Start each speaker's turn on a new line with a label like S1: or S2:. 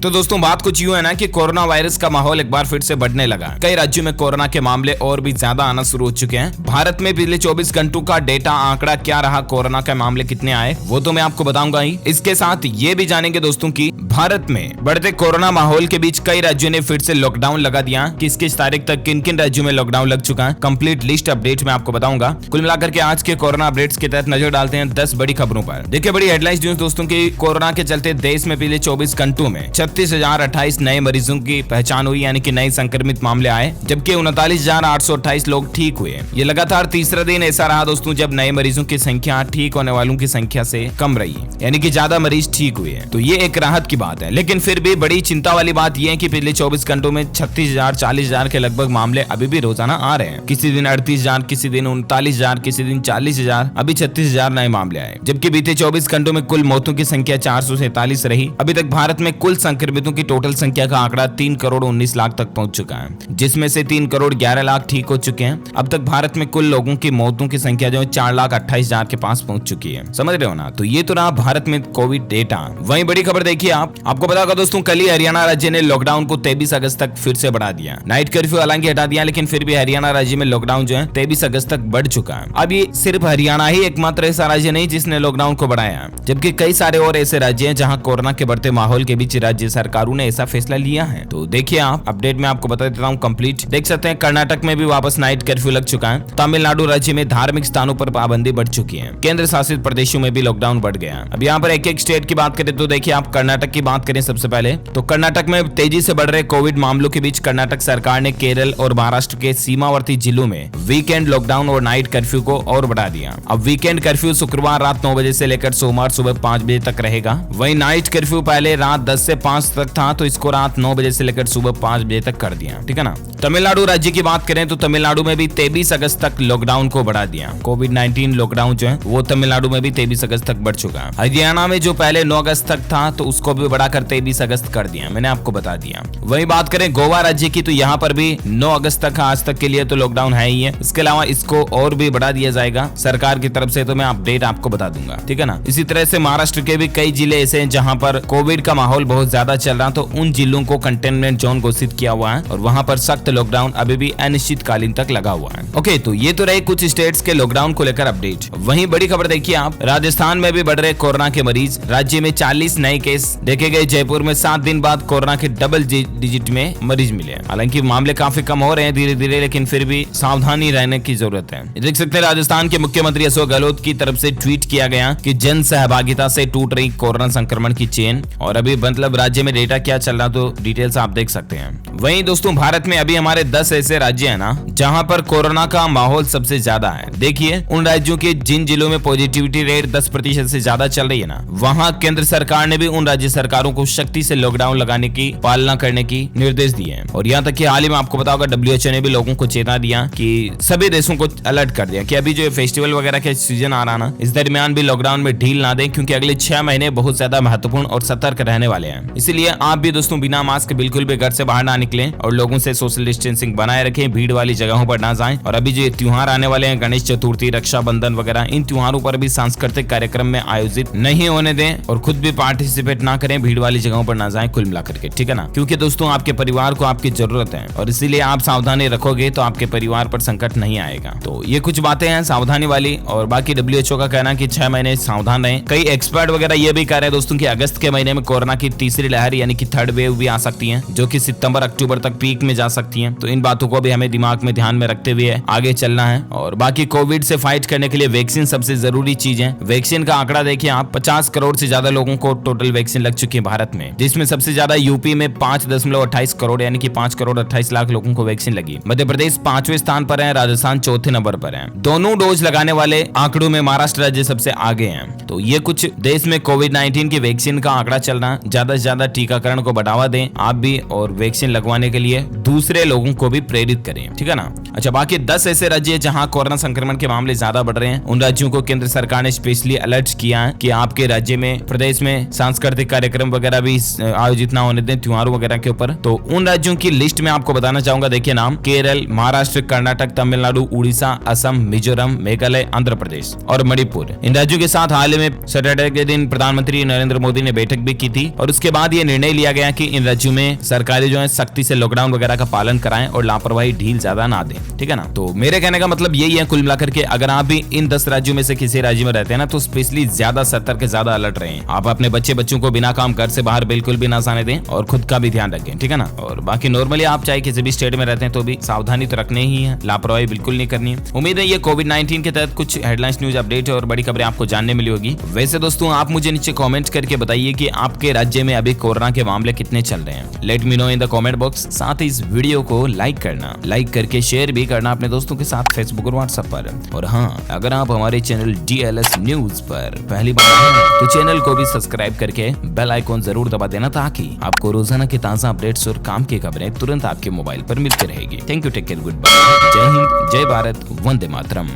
S1: तो दोस्तों बात कुछ यूं है ना कि कोरोना वायरस का माहौल एक बार फिर से बढ़ने लगा। कई राज्यों में कोरोना के मामले और भी ज्यादा आना शुरू हो चुके हैं। भारत में पिछले 24 घंटों का डेटा आंकड़ा क्या रहा, कोरोना के मामले कितने आए, वो तो मैं आपको बताऊंगा ही। इसके साथ ये भी जानेंगे दोस्तों कि भारत में बढ़ते कोरोना माहौल के बीच कई राज्यों ने फिर से लॉकडाउन लगा दिया। किस किस तारीख तक किन किन राज्यों में लॉकडाउन लग चुका है, कंप्लीट लिस्ट अपडेट में आपको बताऊंगा। कुल मिलाकर के आज के कोरोना अपडेट्स के तहत नजर डालते हैं 10 बड़ी खबरों पर। देखिए बड़ी हेडलाइंस न्यूज दोस्तों की, कोरोना के चलते देश में पिछले 24 घंटों में 36,028 नए मरीजों की पहचान हुई, यानी कि नए संक्रमित मामले आए, जबकि 39,828 लोग ठीक हुए। ये लगातार तीसरा दिन ऐसा रहा दोस्तों जब नए मरीजों की संख्या ठीक होने वालों की संख्या से कम रही, यानी कि ज्यादा मरीज ठीक हुए। तो ये एक राहत की बात है, लेकिन फिर भी बड़ी चिंता वाली बात यह है कि पिछले 24 घंटों में 36,000 40,000 के लगभग मामले अभी भी रोजाना आ रहे हैं। किसी दिन 38,000, किसी दिन 39,000, किसी दिन 40,000, अभी 36,000 नए मामले आए। जबकि बीते 24 घंटों में कुल मौतों की संख्या 447 रही। अभी तक भारत में कुल संक्रमितों की टोटल संख्या का आंकड़ा 3 करोड़ 19 लाख तक पहुंच चुका है, जिसमें से 3 करोड़ 11 लाख ठीक हो चुके हैं। अब तक भारत में कुल लोगों की मौतों की संख्या जो है 4,28,000 के पास पहुंच चुकी है। समझ रहे हो ना? तो ये तो रहा भारत में कोविड डेटा। वहीं बड़ी खबर देखिए आपको पता होगा दोस्तों, कल ही हरियाणा राज्य ने लॉकडाउन को 23 अगस्त तक फिर से बढ़ा दिया। नाइट कर्फ्यू हालांकि हटा दिया, लेकिन फिर भी हरियाणा राज्य में लॉकडाउन जो है 23 अगस्त तक बढ़ चुका है। अब ये सिर्फ हरियाणा ही एकमात्र ऐसा राज्य नहीं जिसने लॉकडाउन को बढ़ाया, जबकि कई सारे और ऐसे राज्य हैं जहां कोरोना के बढ़ते माहौल के बीच राज्य सरकारों ने ऐसा फैसला लिया है। तो देखिए आप अपडेट में आपको बता देता हूँ कंप्लीट। देख सकते हैं कर्नाटक में भी वापस नाइट कर्फ्यू लग चुका है। तमिलनाडु राज्य में धार्मिक स्थानों पर पाबंदी बढ़ चुकी है। केंद्र शासित प्रदेशों में भी लॉकडाउन बढ़ गया। अब यहाँ पर एक एक स्टेट की बात करें तो देखिए आप कर्नाटक की बात करें सबसे पहले तो कर्नाटक में तेजी से बढ़ रहे कोविड मामलों के बीच कर्नाटक सरकार ने केरल और महाराष्ट्र के सीमावर्ती जिलों में वीकेंड लॉकडाउन और नाइट कर्फ्यू को और बढ़ा दिया। अब वीकेंड कर्फ्यू शुक्रवार रात 9 बजे से लेकर सोमवार सुबह 5 बजे तक रहेगा। वहीं नाइट कर्फ्यू पहले रात 10 से 5 तक था, तो इसको रात 9 बजे से लेकर सुबह 5 बजे तक कर दिया। ठीक है ना? तमिलनाडु राज्य की बात करें तो तमिलनाडु में भी 23 अगस्त तक लॉकडाउन को बढ़ा दिया। कोविड-19 लॉकडाउन जो है वो तमिलनाडु में भी 23 अगस्त तक बढ़ चुका है। हरियाणा में जो पहले 9 अगस्त तक था तो उसको भी बढ़ाकर 23 अगस्त कर दिया, मैंने आपको बता दिया। वही बात करें गोवा राज्य की तो यहाँ पर भी 9 अगस्त तक आज तक के लिए तो लॉकडाउन है ही है। इसके अलावा इसको और भी बढ़ा दिया जाएगा सरकार की तरफ से, तो मैं अपडेट आपको बता दूंगा। ठीक है ना? इसी तरह से महाराष्ट्र के भी कई जिले ऐसे हैं जहाँ पर कोविड का माहौल बहुत ज्यादा चल रहा, तो उन जिलों को कंटेनमेंट जोन घोषित किया हुआ है और वहाँ पर सख्त लॉकडाउन अभी भी अनिश्चितकालीन तक लगा हुआ है। ओके, तो ये तो रहे कुछ स्टेट्स के लॉकडाउन को लेकर अपडेट। वहीं बड़ी खबर देखिए आप, राजस्थान में भी बढ़ रहे कोरोना के मरीज। राज्य में 40 नए केस देखे गए। जयपुर में 7 दिन बाद कोरोना के डबल डिजिट में मरीज मिले। हालांकि मामले काफी कम हो रहे हैं धीरे धीरे, लेकिन फिर भी सावधानी रहने की जरूरत है। देख सकते हैं राजस्थान के मुख्यमंत्री अशोक गहलोत की तरफ से ट्वीट किया गया कि जन सहभागिता से टूट रही कोरोना संक्रमण की चेन। और अभी मतलब राज्य में डेटा क्या चल रहा तो डिटेल्स आप देख सकते हैं। वहीं दोस्तों भारत में अभी हमारे 10 ऐसे राज्य हैं ना जहां पर कोरोना का माहौल सबसे ज्यादा है। देखिए उन राज्यों के जिन जिलों में पॉजिटिविटी रेट 10% से ज्यादा चल रही है ना, वहां केंद्र सरकार ने भी उन राज्य सरकारों को सख्ती से लॉकडाउन लगाने की पालना करने की निर्देश दिए हैं। और यहाँ तक कि हाल ही में आपको पता होगा WHO ने भी लोगों को चेता दिया कि सभी देशों को अलर्ट कर दिया कि अभी जो फेस्टिवल वगैरह के सीजन आ रहा ना, इस दरमियान भी लॉकडाउन में ढील ना दें, क्योंकि अगले 6 महीने बहुत ज्यादा महत्वपूर्ण और सतर्क रहने वाले हैं। इसलिए आप भी दोस्तों बिना मास्क बिल्कुल भी घर से बाहर ना निकलें और लोगों से सोशल डिस्टेंसिंग बनाए रखें, भीड़ वाली जगहों पर ना जाएं। और अभी जो त्योहार आने वाले हैं, गणेश चतुर्थी, रक्षाबंधन वगैरह, इन त्योहारों पर भी सांस्कृतिक कार्यक्रम में आयोजित नहीं होने दें और खुद भी पार्टिसिपेट ना करें, भीड़ वाली जगहों पर ना जाएं कुल मिलाकर के। ठीक है ना? क्योंकि दोस्तों आपके परिवार को आपकी जरूरत है और इसीलिए आप सावधानी रखोगे तो आपके परिवार पर संकट नहीं आएगा। तो ये कुछ बातें हैं सावधानी वाली। और बाकी WHO का कहना है कि 6 महीने सावधान रहें। कई एक्सपर्ट वगैरह ये भी कह रहे हैं दोस्तों कि अगस्त के महीने में कोरोना की तीसरी लहर यानी कि थर्ड वेव भी आ सकती है, जो कि सितंबर अक्टूबर तक पीक में जा सकती है। तो इन बातों को भी हमें दिमाग में ध्यान में रखते हुए आगे चलना है। और बाकी कोविड से फाइट करने के लिए वैक्सीन सबसे जरूरी चीज है। वैक्सीन का आंकड़ा देखिए आप, 50 करोड़ से ज्यादा लोगों को टोटल वैक्सीन लग चुकी है भारत में, जिसमें सबसे ज्यादा यूपी में 5.28 करोड़ यानी कि 5 करोड़ 28 लाख लोगों को वैक्सीन लगी। मध्य प्रदेश 5वें स्थान पर है, राजस्थान 4थे नंबर पर है। दोनों डोज लगाने वाले आंकड़ों में महाराष्ट्र राज्य सबसे आगे है। तो ये कुछ देश में कोविड-19 की वैक्सीन का आंकड़ा चल रहा है। ज्यादा से ज्यादा टीकाकरण को बढ़ावा दें आप भी और वैक्सीन लगवाने के लिए दूसरे लोगों को भी प्रेरित करें। ठीक है ना? अच्छा, बाकी 10 ऐसे राज्य जहां कोरोना संक्रमण के मामले ज्यादा बढ़ रहे हैं, उन राज्यों को केंद्र सरकार ने स्पेशली अलर्ट किया है कि आपके राज्य में, प्रदेश में सांस्कृतिक कार्यक्रम वगैरह भी आयोजित ना होने दें त्योहारों वगैरह के ऊपर। तो उन राज्यों की लिस्ट में आपको बताना चाहूंगा। देखिए नाम, केरल, महाराष्ट्र, कर्नाटक, तमिलनाडु, उड़ीसा, असम, मिजोरम, मेघालय, आंध्र प्रदेश और मणिपुर। इन राज्यों के साथ हाल में सैटरडे के दिन प्रधानमंत्री नरेंद्र मोदी ने बैठक भी की थी और उसके बाद बाद ये निर्णय लिया गया कि इन राज्यों में सरकारें जो है सख्ती से लॉकडाउन वगैरह का पालन कराएं और लापरवाही ढील ज्यादा ना दें, ठीक है ना। तो मेरे कहने का मतलब यही है कुल मिलाकर के, अगर आप भी इन 10 राज्यों में से किसी राज्य में रहते हैं ना, तो स्पेशली ज्यादा सतर्क, ज्यादा अलर्ट रहें। आप अपने बच्चों को बिना काम घर से बाहर बिल्कुल भी ना जाने दें और खुद का भी ध्यान रखें, ठीक है ना। और बाकी नॉर्मली आप चाहे किसी भी स्टेट में रहते हैं तो भी सावधानी तो रखनी ही है, लापरवाही बिल्कुल नहीं करनी है। उम्मीद है ये कोविड-19 के तहत कुछ हेडलाइंस, न्यूज अपडेट और बड़ी खबरें आपको जानने मिली होगी। वैसे दोस्तों आप मुझे नीचे कमेंट करके बताइए कि आपके राज्य में अभी कोरोना के मामले कितने चल रहे हैं। Let me know in the comment box. साथ ही इस वीडियो को लाइक करके शेयर भी करना अपने दोस्तों के साथ फेसबुक और व्हाट्सएप पर। और हाँ, अगर आप हमारे चैनल DLS न्यूज पर पहली बार आए हैं तो चैनल को भी सब्सक्राइब करके बेल आइकॉन जरूर दबा देना, ताकि आपको रोजाना की ताजा अपडेट्स और काम की खबरें तुरंत आपके मोबाइल पर मिलती रहेगी। Thank you, take care, good bye, जय हिंद, जय भारत, वंदे मातरम।